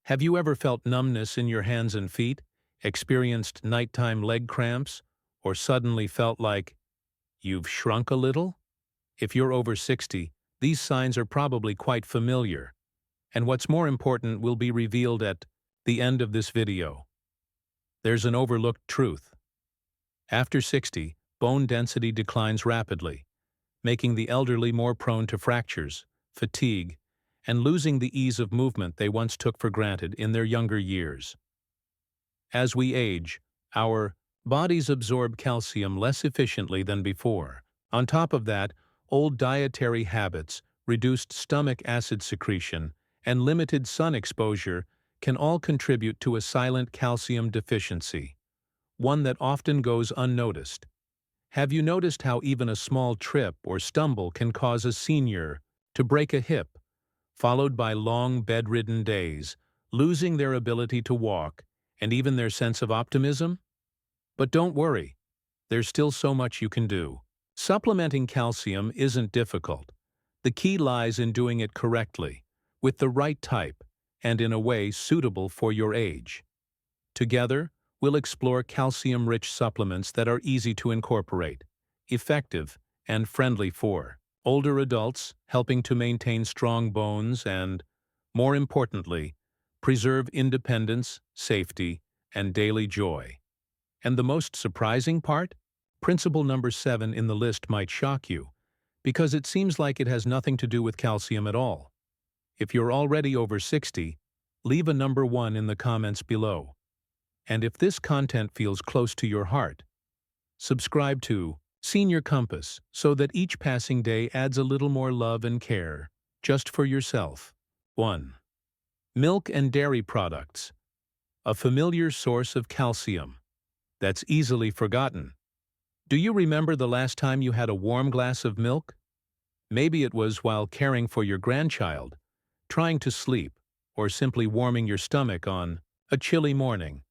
Have you ever felt numbness in your hands and feet, experienced nighttime leg cramps, or suddenly felt like you've shrunk a little? If you're over 60, these signs are probably quite familiar, and what's more important will be revealed at the end of this video. There's an overlooked truth. After 60, bone density declines rapidly, making the elderly more prone to fractures, fatigue, and losing the ease of movement they once took for granted in their younger years. As we age, our bodies absorb calcium less efficiently than before. On top of that, old dietary habits, reduced stomach acid secretion, and limited sun exposure can all contribute to a silent calcium deficiency, one that often goes unnoticed. Have you noticed how even a small trip or stumble can cause a senior to break a hip, followed by long bedridden days, losing their ability to walk and even their sense of optimism? But don't worry, there's still so much you can do. Supplementing calcium isn't difficult. The key lies in doing it correctly, with the right type, and in a way suitable for your age. Together, we'll explore calcium-rich supplements that are easy to incorporate, effective, and friendly for older adults, helping to maintain strong bones and, more importantly, preserve independence, safety, and daily joy. And the most surprising part? Principle number 7 in the list might shock you, because it seems like it has nothing to do with calcium at all. If you're already over 60, leave a number 1 in the comments below. And if this content feels close to your heart, subscribe to Senior Compass so that each passing day adds a little more love and care, just for yourself. 1. Milk and dairy products. A familiar source of calcium that's easily forgotten. Do you remember the last time you had a warm glass of milk? Maybe it was while caring for your grandchild, trying to sleep, or simply warming your stomach on a chilly morning.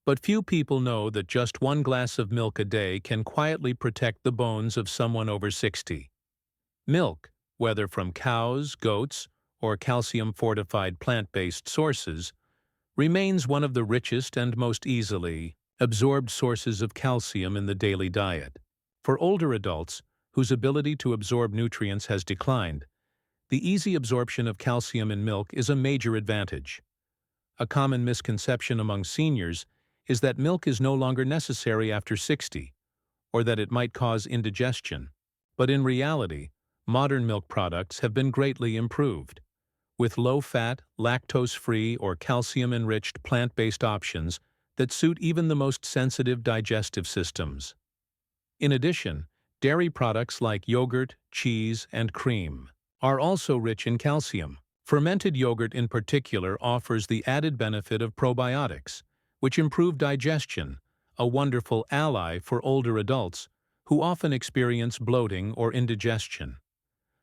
But few people know that just one glass of milk a day can quietly protect the bones of someone over 60. Milk, whether from cows, goats, or calcium-fortified plant-based sources, remains one of the richest and most easily absorbed sources of calcium in the daily diet. For older adults, whose ability to absorb nutrients has declined, the easy absorption of calcium in milk is a major advantage. A common misconception among seniors is that milk is no longer necessary after 60, or that it might cause indigestion. But in reality, modern milk products have been greatly improved. With low-fat, lactose-free, or calcium-enriched plant-based options that suit even the most sensitive digestive systems. In addition, dairy products like yogurt, cheese, and cream are also rich in calcium. Fermented yogurt in particular offers the added benefit of probiotics, which improve digestion, a wonderful ally for older adults who often experience bloating or indigestion.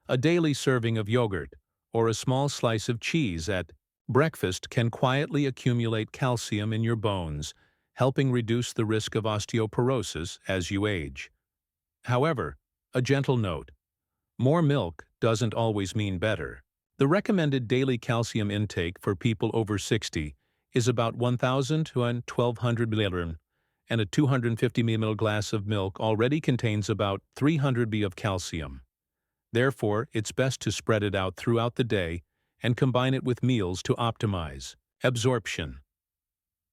A daily serving of yogurt or a small slice of cheese at breakfast can quietly accumulate calcium in your bones, helping reduce the risk of osteoporosis as you age. However, a gentle note: more milk doesn't always mean better. The recommended daily calcium intake for people over 60 is about 1,000 to 1,200 ml, and a 250 ml glass of milk already contains about 300 mg of calcium. Therefore, it's best to spread it out throughout the day and combine it with meals to optimize absorption.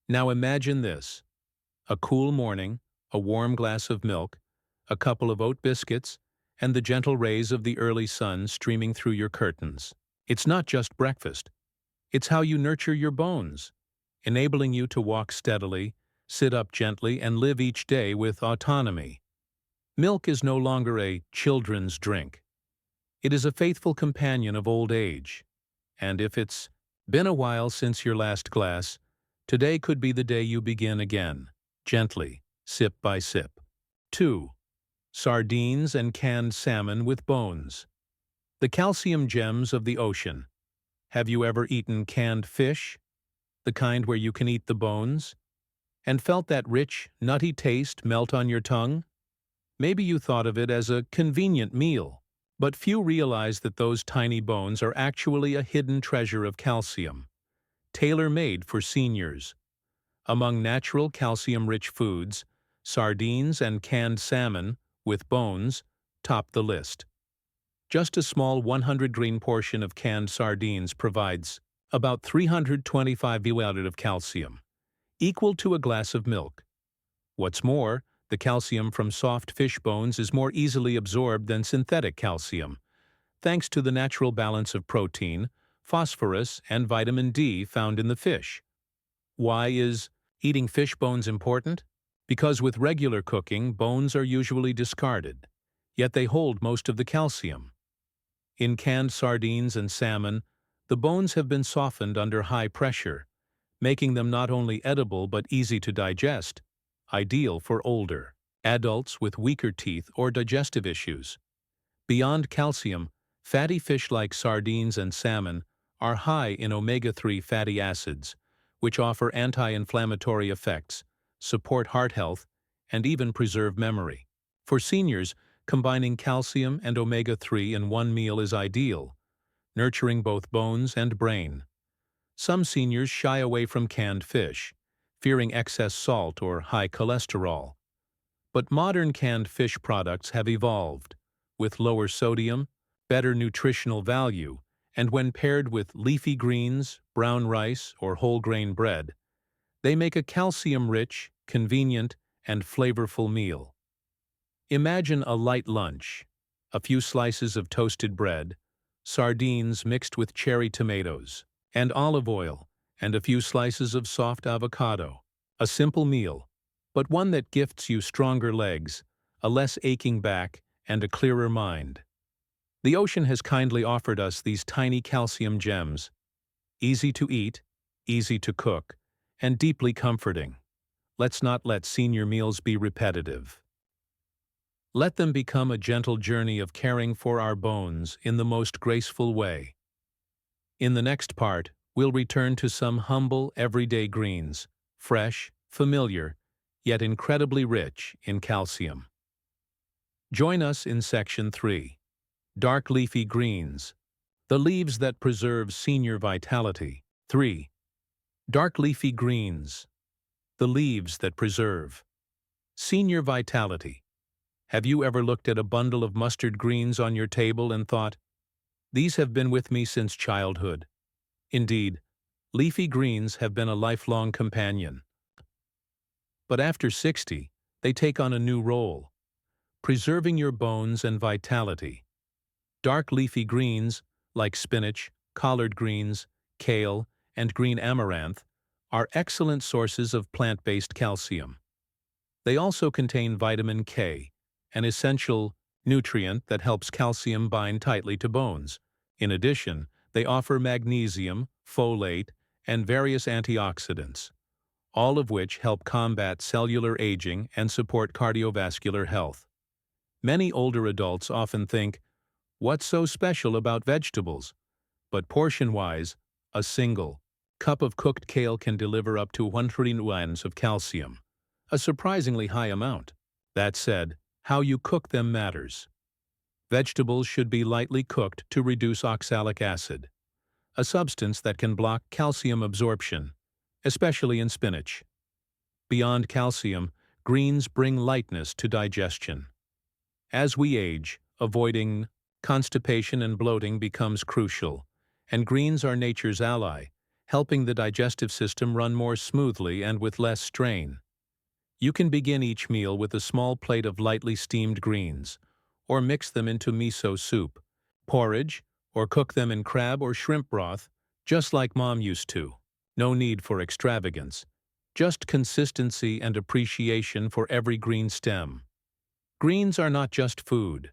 Now imagine this: a cool morning, a warm glass of milk, a couple of oat biscuits, and the gentle rays of the early sun streaming through your curtains. It's not just breakfast. It's how you nurture your bones, enabling you to walk steadily, sit up gently, and live each day with autonomy. Milk is no longer a children's drink. It is a faithful companion of old age. And if it's been a while since your last glass, today could be the day you begin again, gently, sip by sip. 2. Sardines and canned salmon with bones. The calcium gems of the ocean. Have you ever eaten canned fish? The kind where you can eat the bones? And felt that rich, nutty taste melt on your tongue? Maybe you thought of it as a convenient meal, but few realize that those tiny bones are actually a hidden treasure of calcium. tailor-made for seniors. Among natural calcium-rich foods, sardines and canned salmon, with bones, top the list. Just a small 100-grain portion of canned sardines provides about 325 ml of calcium, equal to a glass of milk. What's more, the calcium from soft fish bones is more easily absorbed than synthetic calcium, thanks to the natural balance of protein, phosphorus, and vitamin D found in the fish. Why is eating fish bones important? Because with regular cooking, bones are usually discarded, yet they hold most of the calcium. In canned sardines and salmon, the bones have been softened under high pressure, making them not only edible but easy to digest, ideal for older adults with weaker teeth or digestive issues. Beyond calcium, fatty fish like sardines and salmon are high in omega-3 fatty acids, which offer anti-inflammatory effects, support heart health, and even preserve memory. For seniors, combining calcium and omega-3 in one meal is ideal, nurturing both bones and brain. Some seniors shy away from canned fish, fearing excess salt or high cholesterol. But modern canned fish products have evolved, with lower sodium, better nutritional value, and when paired with leafy greens, brown rice, or whole-grain bread, they make a calcium-rich, convenient, and flavorful meal. Imagine a light lunch, a few slices of toasted bread, sardines mixed with cherry tomatoes, and olive oil, and a few slices of soft avocado. A simple meal, but one that gifts you stronger legs, a less aching back, and a clearer mind. The ocean has kindly offered us these tiny calcium gems, easy to eat, easy to cook, and deeply comforting. Let's not let senior meals be repetitive. Let them become a gentle journey of caring for our bones in the most graceful way. In the next part, we'll return to some humble, everyday greens, fresh, familiar, yet incredibly rich in calcium. Join us in Section 3. Dark leafy greens, the leaves that preserve senior vitality. 3. Dark leafy greens, the leaves that preserve senior vitality. Have you ever looked at a bundle of mustard greens on your table and thought, "These have been with me since childhood"? Indeed, leafy greens have been a lifelong companion. But after 60, they take on a new role, preserving your bones and vitality. Dark leafy greens, like spinach, collard greens, kale, and green amaranth, are excellent sources of plant-based calcium. They also contain vitamin K, an essential nutrient that helps calcium bind tightly to bones. In addition, they offer magnesium, folate, and various antioxidants, all of which help combat cellular aging and support cardiovascular health. Many older adults often think, "What's so special about vegetables?" But portion-wise, a single cup of cooked kale can deliver up to 100 mg of calcium, a surprisingly high amount. That said, how you cook them matters. Vegetables should be lightly cooked to reduce oxalic acid, a substance that can block calcium absorption, especially in spinach. Beyond calcium, greens bring lightness to digestion. As we age, avoiding constipation and bloating becomes crucial, and greens are nature's ally, helping the digestive system run more smoothly and with less strain. You can begin each meal with a small plate of lightly steamed greens, or mix them into miso soup, porridge, or cook them in crab or shrimp broth, just like Mom used to. No need for extravagance, just consistency and appreciation for every green stem. Greens are not just food.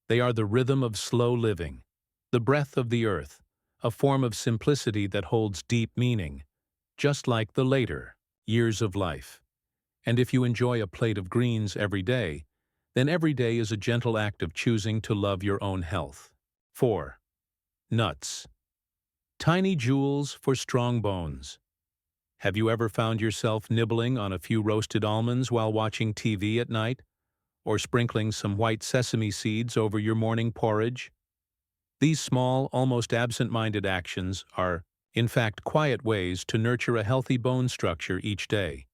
They are the rhythm of slow living, the breath of the earth, a form of simplicity that holds deep meaning, just like the later years of life. And if you enjoy a plate of greens every day, then every day is a gentle act of choosing to love your own health. 4. Nuts. Tiny jewels for strong bones. Have you ever found yourself nibbling on a few roasted almonds while watching TV at night, or sprinkling some white sesame seeds over your morning porridge? These small, almost absent-minded actions are In fact, quiet ways to nurture a healthy bone structure each day.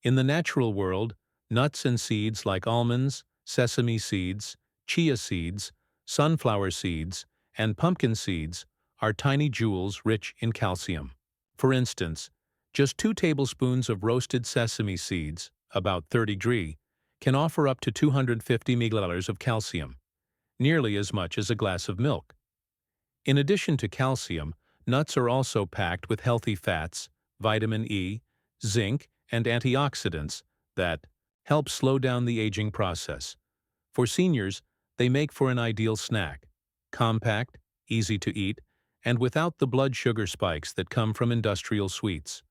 In the natural world, nuts and seeds like almonds, sesame seeds, chia seeds, sunflower seeds, and pumpkin seeds are tiny jewels rich in calcium. For instance, just 2 tablespoons of roasted sesame seeds, about 30 g, can offer up to 250 milliliters of calcium, nearly as much as a glass of milk. In addition to calcium, nuts are also packed with healthy fats, vitamin E, zinc, and antioxidants that help slow down the aging process. For seniors, they make for an ideal snack: compact, easy to eat, and without the blood sugar spikes that come from industrial sweets.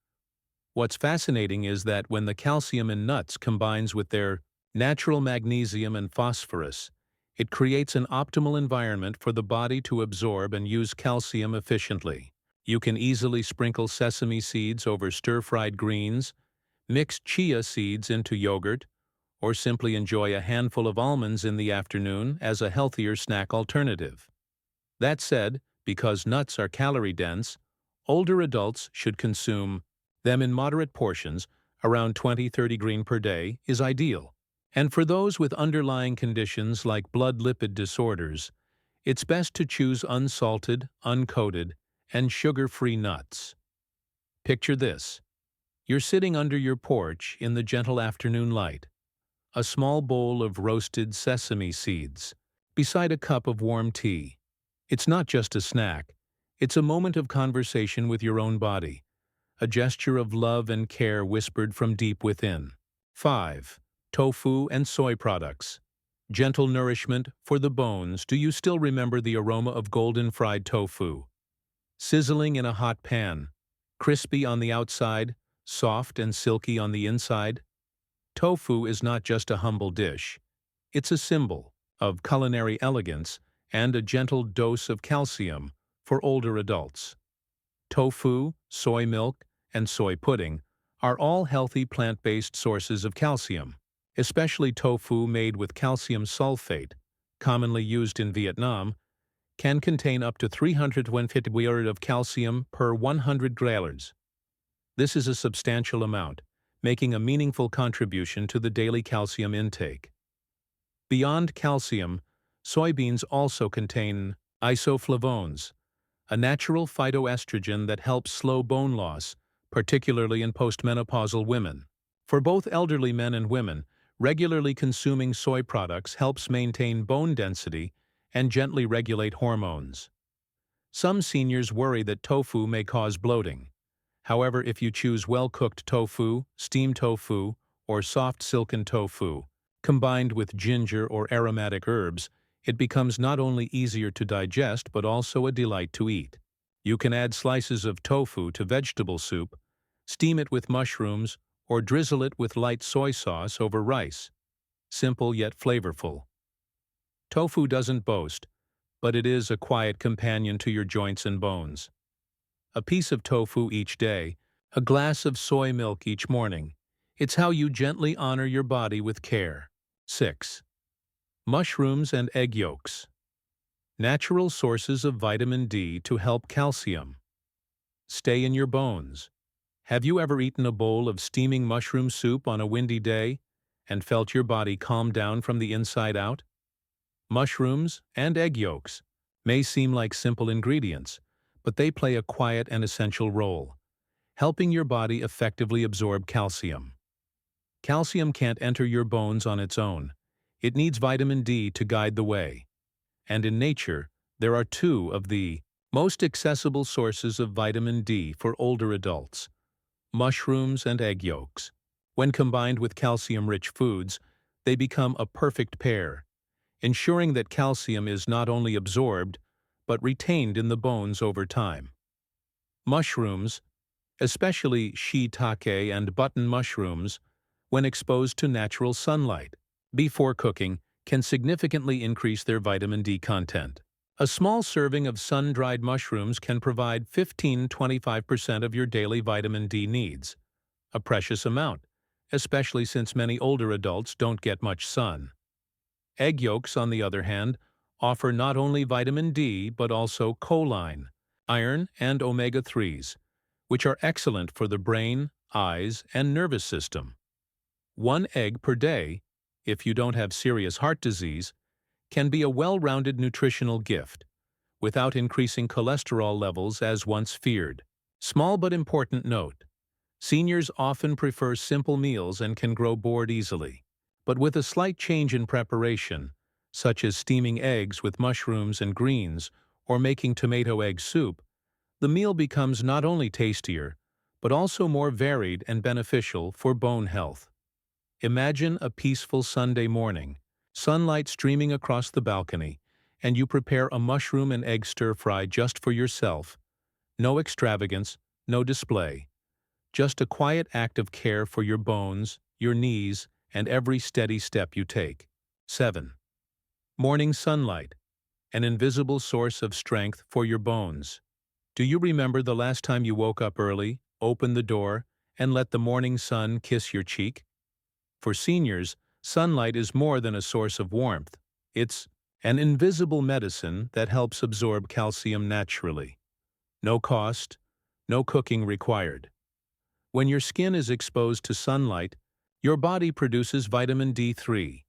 What's fascinating is that when the calcium in nuts combines with their natural magnesium and phosphorus, it creates an optimal environment for the body to absorb and use calcium efficiently. You can easily sprinkle sesame seeds over stir-fried greens, mix chia seeds into yogurt, or simply enjoy a handful of almonds in the afternoon as a healthier snack alternative. That said, because nuts are calorie-dense, older adults should consume them in moderate portions. Around 20-30 grams per day is ideal. And for those with underlying conditions like blood lipid disorders, it's best to choose unsalted, uncoated, and sugar-free nuts. Picture this. You're sitting under your porch in the gentle afternoon light, a small bowl of roasted sesame seeds, beside a cup of warm tea. It's not just a snack, it's a moment of conversation with your own body, a gesture of love and care whispered from deep within. 5. Tofu and soy products. Gentle nourishment for the bones. Do you still remember the aroma of golden fried tofu? Sizzling in a hot pan, crispy on the outside, soft and silky on the inside? Tofu is not just a humble dish. It's a symbol of culinary elegance and a gentle dose of calcium for older adults. Tofu, soy milk, and soy pudding are all healthy plant-based sources of calcium, especially tofu made with calcium sulfate, commonly used in Vietnam, can contain up to 350 mg of calcium per 100 grams. This is a substantial amount, making a meaningful contribution to the daily calcium intake. Beyond calcium, soybeans also contain isoflavones, a natural phytoestrogen that helps slow bone loss, particularly in postmenopausal women. For both elderly men and women, regularly consuming soy products helps maintain bone density and gently regulate hormones. Some seniors worry that tofu may cause bloating. However, if you choose well-cooked tofu, steamed tofu, or soft silken tofu, combined with ginger or aromatic herbs, it becomes not only easier to digest but also a delight to eat. You can add slices of tofu to vegetable soup, steam it with mushrooms, or drizzle it with light soy sauce over rice. Simple yet flavorful. Tofu doesn't boast, but it is a quiet companion to your joints and bones. A piece of tofu each day, a glass of soy milk each morning. It's how you gently honor your body with care. 6. Mushrooms and egg yolks. Natural sources of vitamin D to help calcium stay in your bones. Have you ever eaten a bowl of steaming mushroom soup on a windy day and felt your body calm down from the inside out? Mushrooms and egg yolks may seem like simple ingredients, but they play a quiet and essential role, helping your body effectively absorb calcium. Calcium can't enter your bones on its own. It needs vitamin D to guide the way. And in nature, there are 2 of the most accessible sources of vitamin D for older adults: mushrooms and egg yolks. When combined with calcium-rich foods, they become a perfect pair, ensuring that calcium is not only absorbed, but retained in the bones over time. Mushrooms, especially shiitake and button mushrooms, when exposed to natural sunlight before cooking, can significantly increase their vitamin D content. A small serving of sun-dried mushrooms can provide 15–25% of your daily vitamin D needs, a precious amount, especially since many older adults don't get much sun. Egg yolks, on the other hand, offer not only vitamin D but also choline, iron, and omega-3s, which are excellent for the brain, eyes, and nervous system. 1 egg per day, if you don't have serious heart disease, can be a well-rounded nutritional gift, without increasing cholesterol levels as once feared. Small but important note: seniors often prefer simple meals and can grow bored easily. But with a slight change in preparation, such as steaming eggs with mushrooms and greens or making tomato egg soup, the meal becomes not only tastier, but also more varied and beneficial for bone health. Imagine a peaceful Sunday morning, sunlight streaming across the balcony, and you prepare a mushroom and egg stir-fry just for yourself. No extravagance, no display. Just a quiet act of care for your bones, your knees, and every steady step you take. 7. Morning sunlight, an invisible source of strength for your bones. Do you remember the last time you woke up early, opened the door, and let the morning sun kiss your cheek? For seniors, sunlight is more than a source of warmth. It's an invisible medicine that helps absorb calcium naturally. No cost, no cooking required. When your skin is exposed to sunlight, your body produces vitamin D3,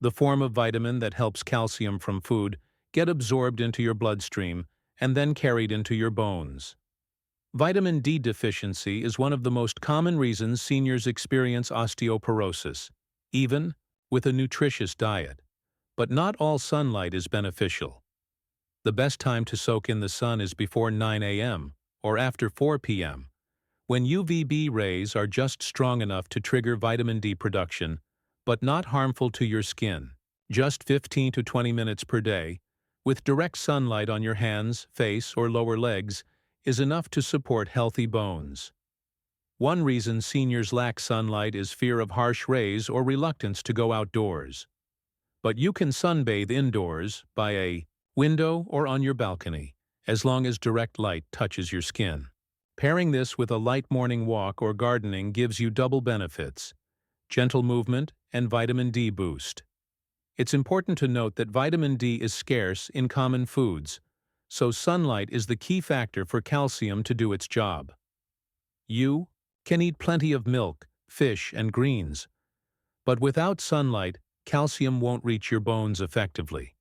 the form of vitamin that helps calcium from food get absorbed into your bloodstream and then carried into your bones. Vitamin D deficiency is one of the most common reasons seniors experience osteoporosis, even with a nutritious diet. But not all sunlight is beneficial. The best time to soak in the sun is before 9 a.m. or after 4 p.m., when UVB rays are just strong enough to trigger vitamin D production, but not harmful to your skin. Just 15 to 20 minutes per day, with direct sunlight on your hands, face, or lower legs, is enough to support healthy bones. One reason seniors lack sunlight is fear of harsh rays or reluctance to go outdoors. But you can sunbathe indoors, by a window or on your balcony, as long as direct light touches your skin. Pairing this with a light morning walk or gardening gives you double benefits: gentle movement and vitamin D boost. It's important to note that vitamin D is scarce in common foods, so sunlight is the key factor for calcium to do its job. You can eat plenty of milk, fish, and greens, but without sunlight, calcium won't reach your bones effectively.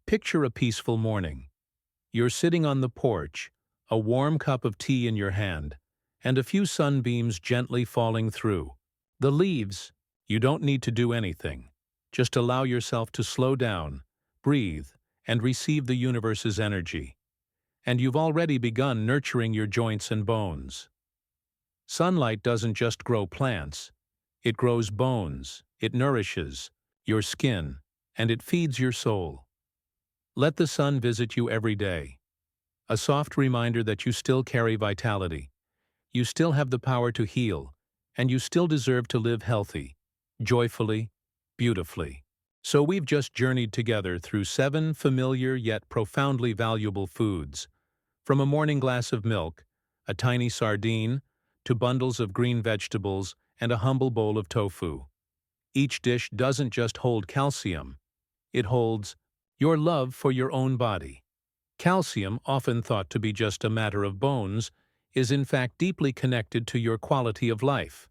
Picture a peaceful morning. You're sitting on the porch, a warm cup of tea in your hand, and a few sunbeams gently falling through. The leaves, you don't need to do anything. Just allow yourself to slow down, breathe, and receive the universe's energy. And you've already begun nurturing your joints and bones. Sunlight doesn't just grow plants. It grows bones, it nourishes your skin, and it feeds your soul. Let the sun visit you every day. A soft reminder that you still carry vitality, you still have the power to heal, and you still deserve to live healthy, joyfully, beautifully. So we've just journeyed together through 7 familiar yet profoundly valuable foods, from a morning glass of milk, a tiny sardine, to bundles of green vegetables and a humble bowl of tofu. Each dish doesn't just hold calcium, it holds your love for your own body. Calcium, often thought to be just a matter of bones, is in fact deeply connected to your quality of life.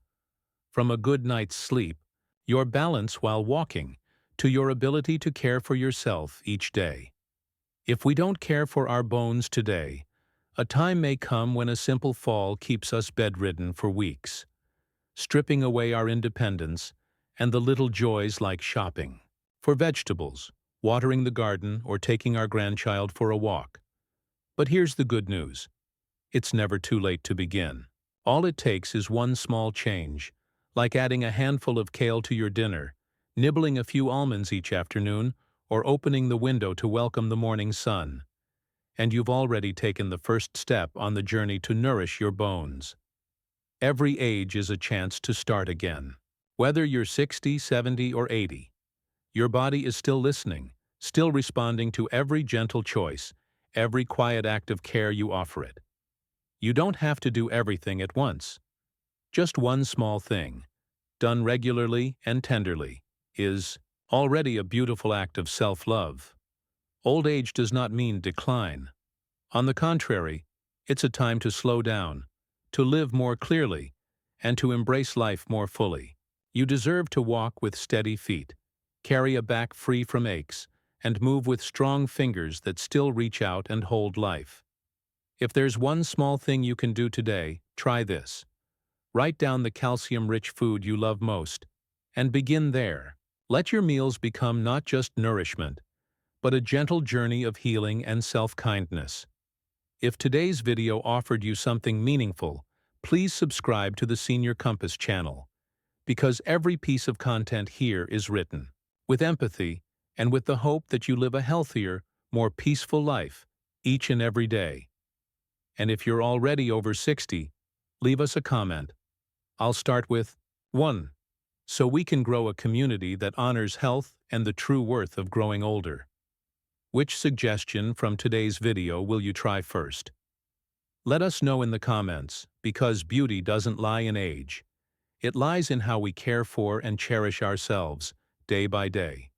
From a good night's sleep, your balance while walking, to your ability to care for yourself each day. If we don't care for our bones today, a time may come when a simple fall keeps us bedridden for weeks, stripping away our independence and the little joys like shopping for vegetables, watering the garden, or taking our grandchild for a walk. But here's the good news. It's never too late to begin. All it takes is one small change, like adding a handful of kale to your dinner, nibbling a few almonds each afternoon, or opening the window to welcome the morning sun. And you've already taken the first step on the journey to nourish your bones. Every age is a chance to start again. Whether you're 60, 70, or 80, your body is still listening, still responding to every gentle choice, every quiet act of care you offer it. You don't have to do everything at once. Just one small thing, done regularly and tenderly, is already a beautiful act of self-love. Old age does not mean decline. On the contrary, It's a time to slow down, to live more clearly, and to embrace life more fully. You deserve to walk with steady feet, carry a back free from aches, and move with strong fingers that still reach out and hold life. If there's one small thing you can do today, try this. Write down the calcium-rich food you love most, and begin there. Let your meals become not just nourishment, but a gentle journey of healing and self-kindness. If today's video offered you something meaningful, please subscribe to the Senior Compass channel, because every piece of content here is written with empathy and with the hope that you live a healthier, more peaceful life each and every day. And if you're already over 60, leave us a comment. I'll start with 1. So we can grow a community that honors health and the true worth of growing older. Which suggestion from today's video will you try first? Let us know in the comments, because beauty doesn't lie in age. It lies in how we care for and cherish ourselves day by day.